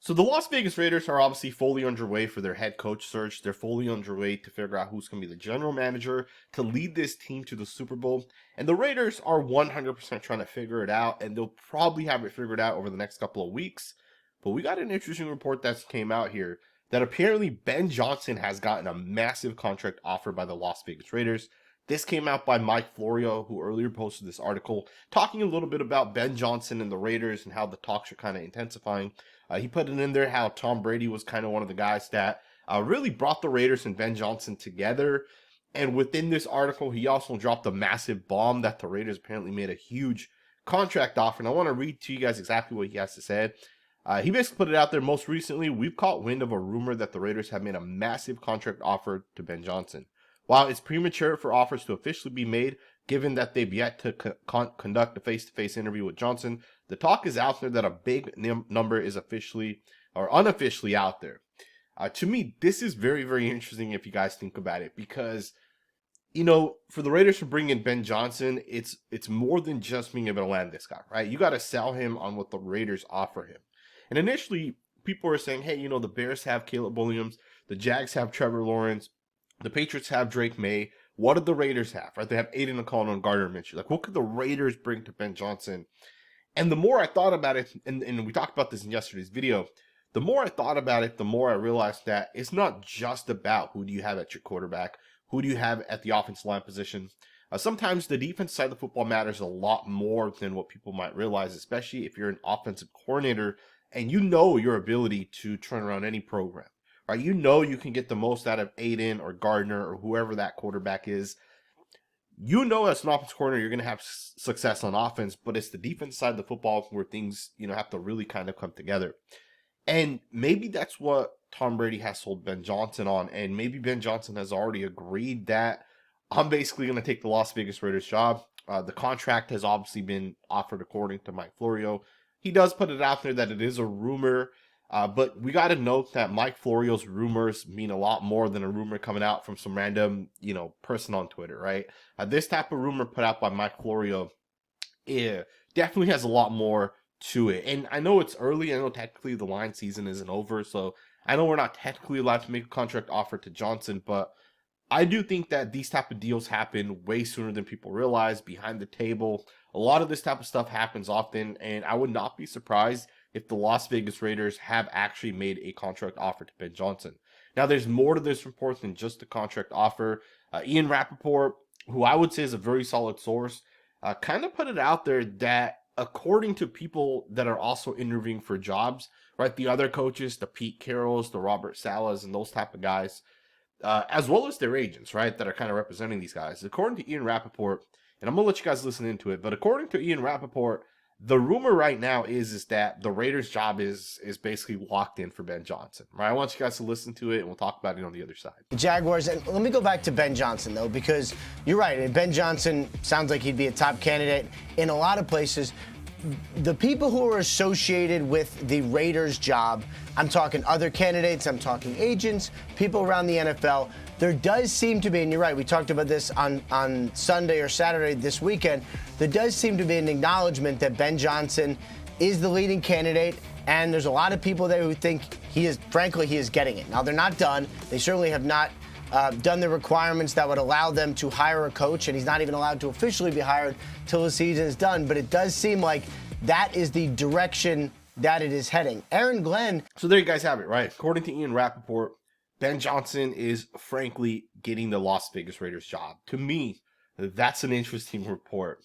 So the Las Vegas Raiders are obviously fully underway for their head coach search. They're fully underway to figure out who's going to be the general manager to lead this team to the Super Bowl. And the Raiders are 100% trying to figure it out, and they'll probably have it figured out over the next couple of weeks. But we got an interesting report that came out here that apparently Ben Johnson has gotten a massive contract offer by the Las Vegas Raiders. This came out by Mike Florio, who earlier posted this article talking a little bit about Ben Johnson and the Raiders and how the talks are kind of intensifying. He put it in there how Tom Brady was kind of one of the guys that really brought the Raiders and Ben Johnson together. And within this article, he also dropped a massive bomb that the Raiders apparently made a huge contract offer. And I want to read to you guys exactly what he has to say. He basically put it out there. Most recently, we've caught wind of a rumor that the Raiders have made a massive contract offer to Ben Johnson. While it's premature for offers to officially be made, given that they've yet to conduct a face-to-face interview with Johnson, the talk is out there that a big number is officially or unofficially out there. To me, this is very, very interesting if you guys think about it, because, you know, for the Raiders to bring in Ben Johnson, it's more than just being able to land this guy, right? You got to sell him on what the Raiders offer him. And initially, people were saying, hey, you know, the Bears have Caleb Williams, the Jags have Trevor Lawrence, the Patriots have Drake May. What did the Raiders have, right? They have Aiden O'Connell and Gardner Minshew. Like, what could the Raiders bring to Ben Johnson? And the more I thought about it, and we talked about this in yesterday's video, the more I thought about it, the more I realized that it's not just about who do you have at your quarterback, who do you have at the offensive line position. Sometimes the defense side of the football matters a lot more than what people might realize, especially if you're an offensive coordinator and you know your ability to turn around any program. Right, you know you can get the most out of Aiden or Gardner or whoever that quarterback is. You know as an offense coordinator you're going to have success on offense, but it's the defense side of the football where things, you know, have to really kind of come together. And maybe that's what Tom Brady has sold Ben Johnson on, and maybe Ben Johnson has already agreed that I'm basically going to take the Las Vegas Raiders job. The contract has obviously been offered according to Mike Florio. He does put it out there that it is a rumor. But we got to note that Mike Florio's rumors mean a lot more than a rumor coming out from some random, you know, person on Twitter, right? This type of rumor put out by Mike Florio, definitely has a lot more to it. And I know it's early. I know technically the line season isn't over. So I know we're not technically allowed to make a contract offer to Johnson, but I do think that these type of deals happen way sooner than people realize behind the table. A lot of this type of stuff happens often, and I would not be surprised if the Las Vegas Raiders have actually made a contract offer to Ben Johnson. Now, there's more to this report than just the contract offer. Ian Rappaport, who I would say is a very solid source, kind of put it out there that according to people that are also interviewing for jobs, right, the other coaches, the Pete Carrolls, the Robert Salas, and those type of guys, as well as their agents, right, that are kind of representing these guys. According to Ian Rappaport, and I'm going to let you guys listen into it, but according to Ian Rappaport, the rumor right now is that the Raiders' job is basically locked in for Ben Johnson, right? I want you guys to listen to it, and we'll talk about it on the other side. The Jaguars, and let me go back to Ben Johnson, though, because you're right. Ben Johnson sounds like he'd be a top candidate in a lot of places. The people who are associated with the Raiders' job, I'm talking other candidates, I'm talking agents, people around the NFL, there does seem to be, and you're right, we talked about this on Sunday or Saturday this weekend, there does seem to be an acknowledgement that Ben Johnson is the leading candidate, and there's a lot of people there who think he is getting it. Now, they're not done. They certainly have not done the requirements that would allow them to hire a coach, and he's not even allowed to officially be hired till the season is done. But it does seem like that is the direction that it is heading. Aaron Glenn. So there you guys have it, right? According to Ian Rappaport, Ben Johnson is frankly getting the Las Vegas Raiders job. To me, that's an interesting report.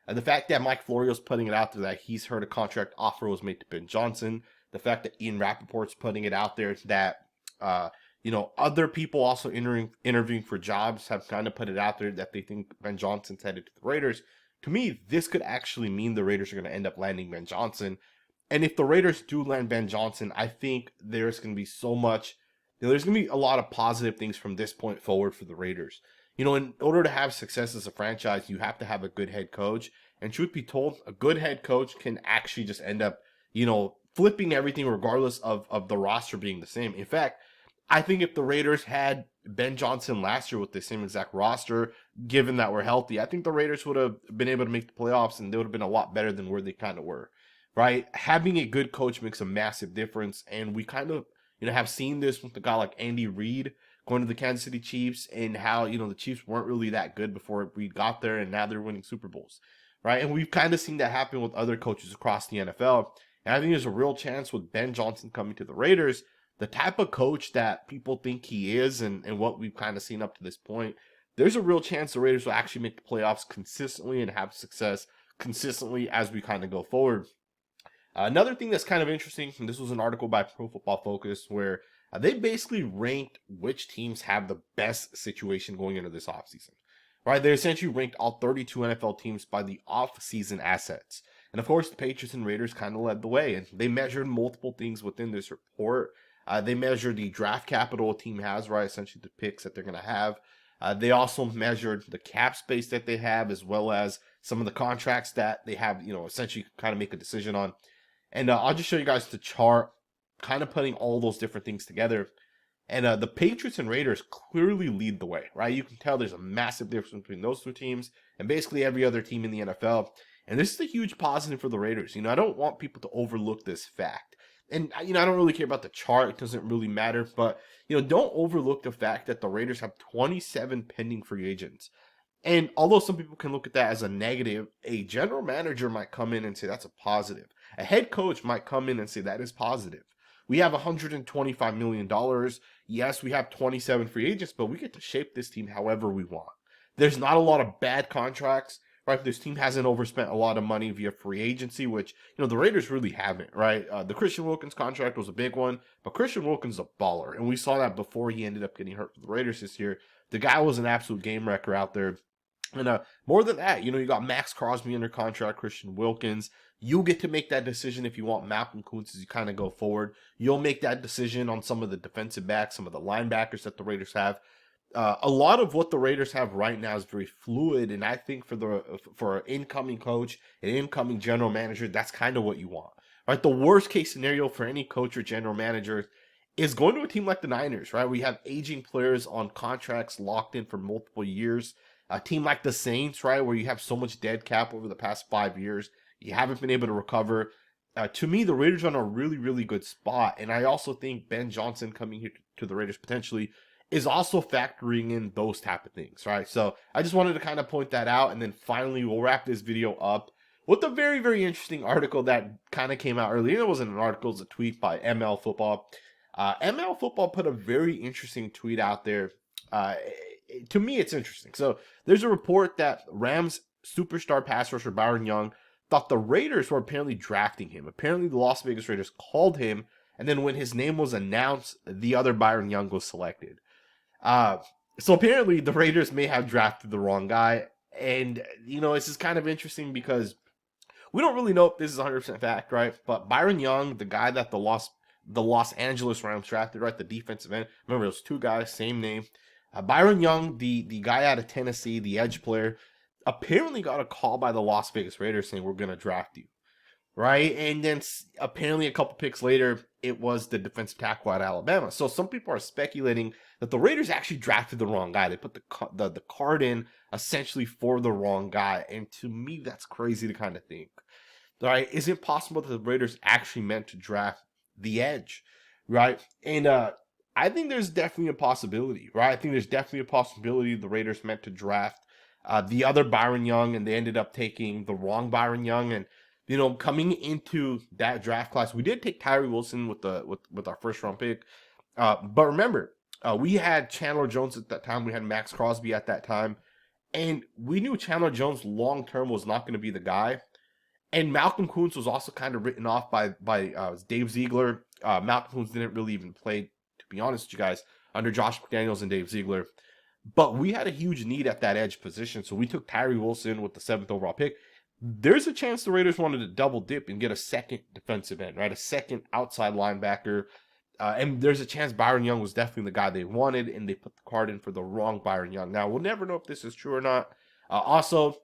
And the fact that Mike Florio's putting it out there that he's heard a contract offer was made to Ben Johnson, the fact that Ian Rappaport's putting it out there that, you know, other people also interviewing for jobs have kind of put it out there that they think Ben Johnson's headed to the Raiders. To me, this could actually mean the Raiders are going to end up landing Ben Johnson. And if the Raiders do land Ben Johnson, I think there's going to be so much, there's going to be a lot of positive things from this point forward for the Raiders. You know, in order to have success as a franchise, you have to have a good head coach. And truth be told, a good head coach can actually just end up, you know, flipping everything regardless of the roster being the same. In fact, I think if the Raiders had Ben Johnson last year with the same exact roster, given that we're healthy, I think the Raiders would have been able to make the playoffs and they would have been a lot better than where they kind of were. right? Having a good coach makes a massive difference. And we kind of, have seen this with a guy like Andy Reid going to the Kansas City Chiefs, and how, the Chiefs weren't really that good before we got there, and now they're winning Super Bowls, right? And we've kind of seen that happen with other coaches across the NFL. And I think there's a real chance with Ben Johnson coming to the Raiders, the type of coach that people think he is, and what we've kind of seen up to this point, there's a real chance the Raiders will actually make the playoffs consistently and have success consistently as we kind of go forward. Another thing that's kind of interesting, and this was an article by Pro Football Focus, where they basically ranked which teams have the best situation going into this offseason. Right? They essentially ranked all 32 NFL teams by the off-season assets. And of course, the Patriots and Raiders kind of led the way, and they measured multiple things within this report. They measured the draft capital a team has, right? Essentially the picks that they're going to have. They also measured the cap space that they have, as well as some of the contracts that they have, essentially kind of make a decision on. And I'll just show you guys the chart, kind of putting all those different things together. And the Patriots and Raiders clearly lead the way, right? You can tell there's a massive difference between those two teams and basically every other team in the NFL. And this is a huge positive for the Raiders. I don't want people to overlook this fact. And, I don't really care about the chart. It doesn't really matter. But, don't overlook the fact that the Raiders have 27 pending free agents. And although some people can look at that as a negative, a general manager might come in and say that's a positive. A head coach might come in and say that is positive. We have $125 million. Yes, we have 27 free agents, but we get to shape this team however we want. There's not a lot of bad contracts, right? This team hasn't overspent a lot of money via free agency, which, the Raiders really haven't, right? The Christian Wilkins contract was a big one, but Christian Wilkins is a baller. And we saw that before he ended up getting hurt for the Raiders this year. The guy was an absolute game wrecker out there. And more than that, you got Maxx Crosby under contract, Christian Wilkins. You get to make that decision if you want Malcolm Koonce as you kind of go forward. You'll make that decision on some of the defensive backs, some of the linebackers that the Raiders have. A lot of what the Raiders have right now is very fluid, and I think for an incoming coach, an incoming general manager, that's kind of what you want. Right? The worst case scenario for any coach or general manager is going to a team like the Niners, right? We have aging players on contracts locked in for multiple years. A team like the Saints, right, where you have so much dead cap over the past 5 years, you haven't been able to recover. To me, the Raiders are in a really, really good spot. And I also think Ben Johnson coming here to the Raiders potentially is also factoring in those type of things, right? So I just wanted to kind of point that out. And then finally, we'll wrap this video up with a very, very interesting article that kind of came out earlier. It wasn't an article, it was a tweet by ML Football. ML Football put a very interesting tweet out there. To me, it's interesting. So there's a report that Rams superstar pass rusher Byron Young thought the Raiders were apparently drafting him. Apparently, the Las Vegas Raiders called him, and then when his name was announced, the other Byron Young was selected. So apparently, the Raiders may have drafted the wrong guy. And, this is kind of interesting because we don't really know if this is 100% fact, right? But Byron Young, the guy that the Los Angeles Rams drafted, right, the defensive end. Remember, those two guys, same name. Byron Young, the guy out of Tennessee, the edge player, apparently got a call by the Las Vegas Raiders saying, we're going to draft you, right? And then apparently a couple picks later, it was the defensive tackle out of Alabama. So some people are speculating that the Raiders actually drafted the wrong guy. They put the card in essentially for the wrong guy. And to me, that's crazy to kind of think, right? Is it possible that the Raiders actually meant to draft the edge, right? And I think there's definitely a possibility, right? I think there's definitely a possibility the Raiders meant to draft the other Byron Young, and they ended up taking the wrong Byron Young. And coming into that draft class, we did take Tyree Wilson with our first round pick. But remember, we had Chandler Jones at that time. We had Maxx Crosby at that time, and we knew Chandler Jones long term was not going to be the guy. And Malcolm Koonce was also kind of written off by Dave Ziegler. Malcolm Koonce didn't really even play, to be honest with you guys, under Josh McDaniels and Dave Ziegler. But we had a huge need at that edge position, so we took Tyree Wilson with the 7th overall pick. There's a chance the Raiders wanted to double dip and get a second defensive end, right? A second outside linebacker. And there's a chance Byron Young was definitely the guy they wanted, and they put the card in for the wrong Byron Young. Now, we'll never know if this is true or not. Also,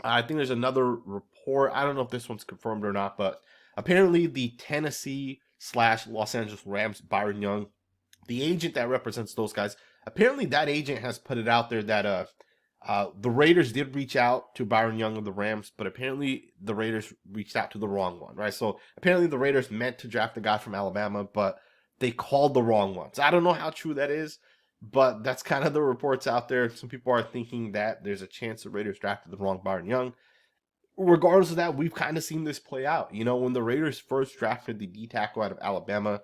I think there's another report. I don't know if this one's confirmed or not, but apparently the Tennessee/Los Angeles Rams, Byron Young, the agent that represents those guys, apparently that agent has put it out there that The Raiders did reach out to Byron Young of the Rams, but apparently the Raiders reached out to the wrong one, right? So apparently the Raiders meant to draft a guy from Alabama, but they called the wrong ones. I don't know how true that is, but that's kind of the reports out there. Some people are thinking that there's a chance the Raiders drafted the wrong Byron Young. Regardless of that, we've kind of seen this play out. You know, when the Raiders first drafted the D tackle out of Alabama,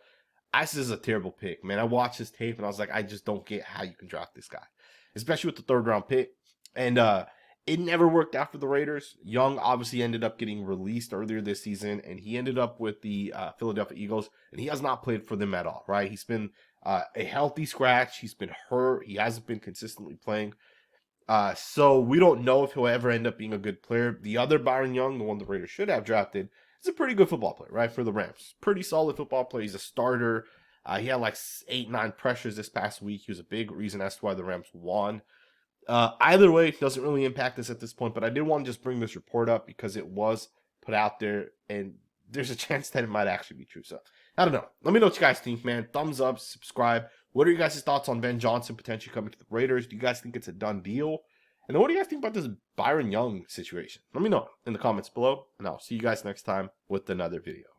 I said this is a terrible pick, man. I watched his tape and I was like, I just don't get how you can draft this guy, especially with the third round pick. And it never worked out for the Raiders. Young obviously ended up getting released earlier this season, and he ended up with the Philadelphia Eagles, and he has not played for them at all, right? He's been a healthy scratch. He's been hurt. He hasn't been consistently playing. So we don't know if he'll ever end up being a good player. The other Byron Young, the one the Raiders should have drafted, is a pretty good football player, right? For the Rams. Pretty solid football player. He's a starter. He had like 8-9 pressures this past week. He was a big reason as to why the Rams won. Either way, it doesn't really impact us at this point, but I did want to just bring this report up because it was put out there, and there's a chance that it might actually be true. So, I don't know. Let me know what you guys think, man. Thumbs up, subscribe. What are you guys' thoughts on Ben Johnson potentially coming to the Raiders? Do you guys think it's a done deal? And then what do you guys think about this Byron Young situation? Let me know in the comments below, and I'll see you guys next time with another video.